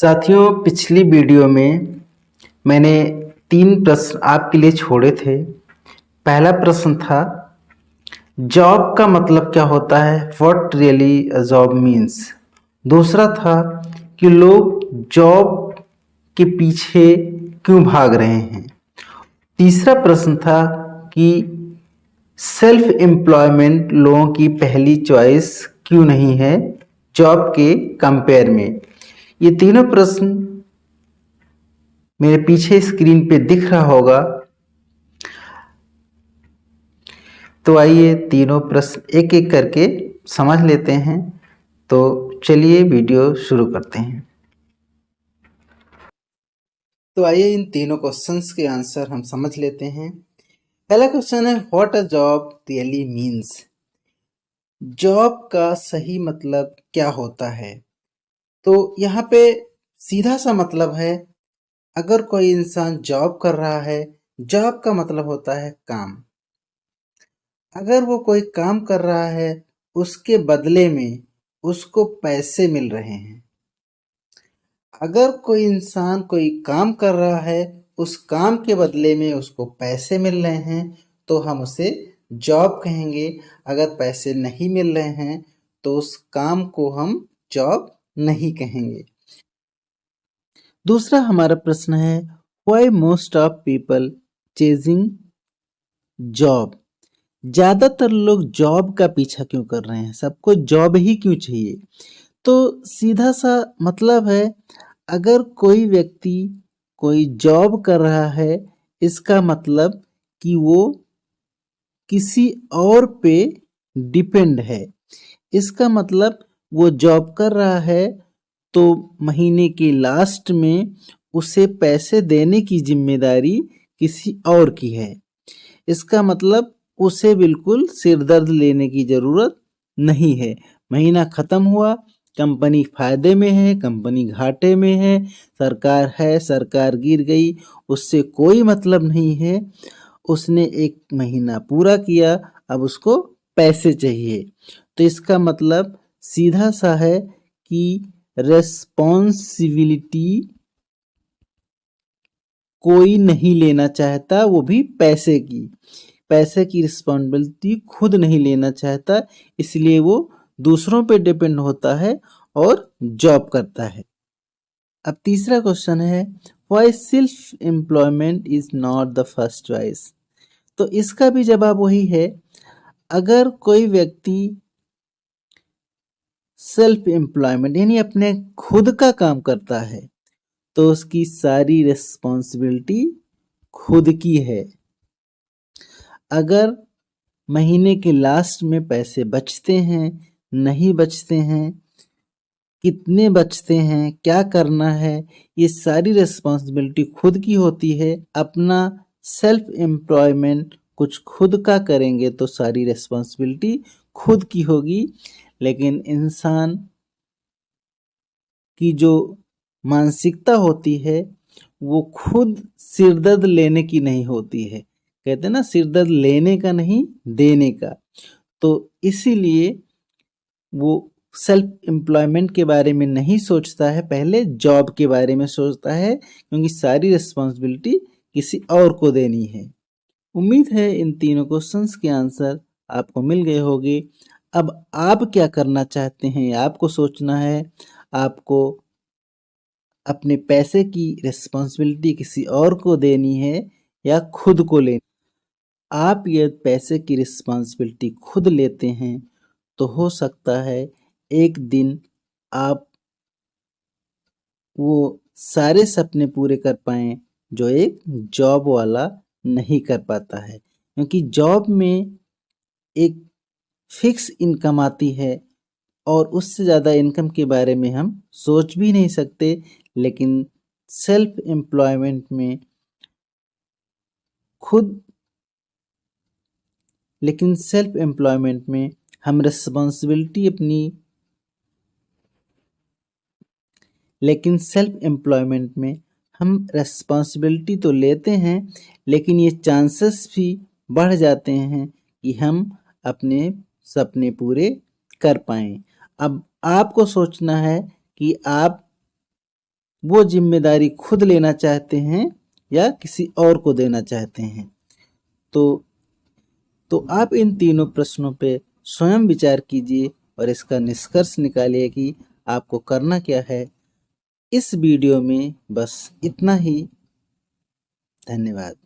साथियों, पिछली वीडियो में मैंने 3 प्रश्न आपके लिए छोड़े थे। पहला प्रश्न था जॉब का मतलब क्या होता है, what really a job means. दूसरा था कि लोग जॉब के पीछे क्यों भाग रहे हैं। तीसरा प्रश्न था कि सेल्फ एम्प्लॉयमेंट लोगों की पहली चॉइस क्यों नहीं है जॉब के कंपेयर में। ये तीनों प्रश्न मेरे पीछे स्क्रीन पे दिख रहा होगा। तो आइए तीनों प्रश्न एक एक करके समझ लेते हैं। तो चलिए वीडियो शुरू करते हैं। तो आइए इन तीनों क्वेश्चंस के आंसर हम समझ लेते हैं। पहला क्वेश्चन है what a job really means. Job का सही मतलब क्या होता है। तो यहाँ पे सीधा सा मतलब है, अगर कोई इंसान जॉब कर रहा है, जॉब का मतलब होता है काम। अगर वो कोई काम कर रहा है, उसके बदले में उसको पैसे मिल रहे हैं। अगर कोई इंसान कोई काम कर रहा है, उस काम के बदले में उसको पैसे मिल रहे हैं, तो हम उसे जॉब कहेंगे। अगर पैसे नहीं मिल रहे हैं तो उस काम को हम जॉब नहीं कहेंगे। दूसरा हमारा प्रश्न है why most of people chasing job. ज्यादातर लोग जॉब का पीछा क्यों कर रहे हैं, सबको जॉब ही क्यों चाहिए। तो सीधा सा मतलब है, अगर कोई व्यक्ति कोई जॉब कर रहा है, इसका मतलब कि वो किसी और पे डिपेंड है। इसका मतलब वो जॉब कर रहा है तो महीने के लास्ट में उसे पैसे देने की जिम्मेदारी किसी और की है। इसका मतलब उसे बिल्कुल सिरदर्द लेने की जरूरत नहीं है। महीना खत्म हुआ, कंपनी फायदे में है, कंपनी घाटे में है, सरकार गिर गई, उससे कोई मतलब नहीं है। उसने एक महीना पूरा किया, अब उसको पैसे चाहिए। तो इसका मतलब सीधा सा है कि रेस्पॉन्सिबिलिटी कोई नहीं लेना चाहता, वो भी पैसे की रिस्पॉन्सिबिलिटी खुद नहीं लेना चाहता, इसलिए वो दूसरों पे डिपेंड होता है और जॉब करता है। अब तीसरा क्वेश्चन है why self employment is not the first choice. तो इसका भी जवाब वही है, अगर कोई व्यक्ति सेल्फ एम्प्लॉयमेंट यानी अपने खुद का काम करता है, तो उसकी सारी रिस्पॉन्सिबिलिटी खुद की है। अगर महीने के लास्ट में पैसे बचते हैं, नहीं बचते हैं, कितने बचते हैं, क्या करना है, ये सारी रिस्पॉन्सिबिलिटी खुद की होती है। अपना सेल्फ एम्प्लॉयमेंट कुछ खुद का करेंगे तो सारी रिस्पॉन्सिबिलिटी खुद की होगी। लेकिन इंसान की जो मानसिकता होती है वो खुद सिरदर्द लेने की नहीं होती है। कहते हैं ना, सिरदर्द लेने का नहीं, देने का। तो इसीलिए वो सेल्फ एम्प्लॉयमेंट के बारे में नहीं सोचता है, पहले जॉब के बारे में सोचता है, क्योंकि सारी रिस्पॉन्सिबिलिटी किसी और को देनी है। उम्मीद है इन तीनों क्वेश्चंस के आंसर आपको मिल गए होंगे। अब आप क्या करना चाहते हैं, आपको सोचना है। आपको अपने पैसे की रिस्पॉन्सिबिलिटी किसी और को देनी है या खुद को लेनी। आप ये पैसे की रिस्पॉन्सिबिलिटी खुद लेते हैं तो हो सकता है एक दिन आप वो सारे सपने पूरे कर पाएं जो एक जॉब वाला नहीं कर पाता है। क्योंकि जॉब में एक फिक्स इनकम आती है और उससे ज़्यादा इनकम के बारे में हम सोच भी नहीं सकते। लेकिन सेल्फ एम्प्लॉयमेंट में खुद लेकिन सेल्फ एम्प्लॉयमेंट में हम रिस्पॉन्सिबिलिटी अपनी लेकिन सेल्फ एम्प्लॉयमेंट में हम रिस्पॉन्सिबिलिटी तो लेते हैं, लेकिन ये चांसेस भी बढ़ जाते हैं कि हम अपने सपने पूरे कर पाएँ। अब आपको सोचना है कि आप वो जिम्मेदारी खुद लेना चाहते हैं या किसी और को देना चाहते हैं। तो आप इन तीनों प्रश्नों पे स्वयं विचार कीजिए और इसका निष्कर्ष निकालिए कि आपको करना क्या है। इस वीडियो में बस इतना ही। धन्यवाद।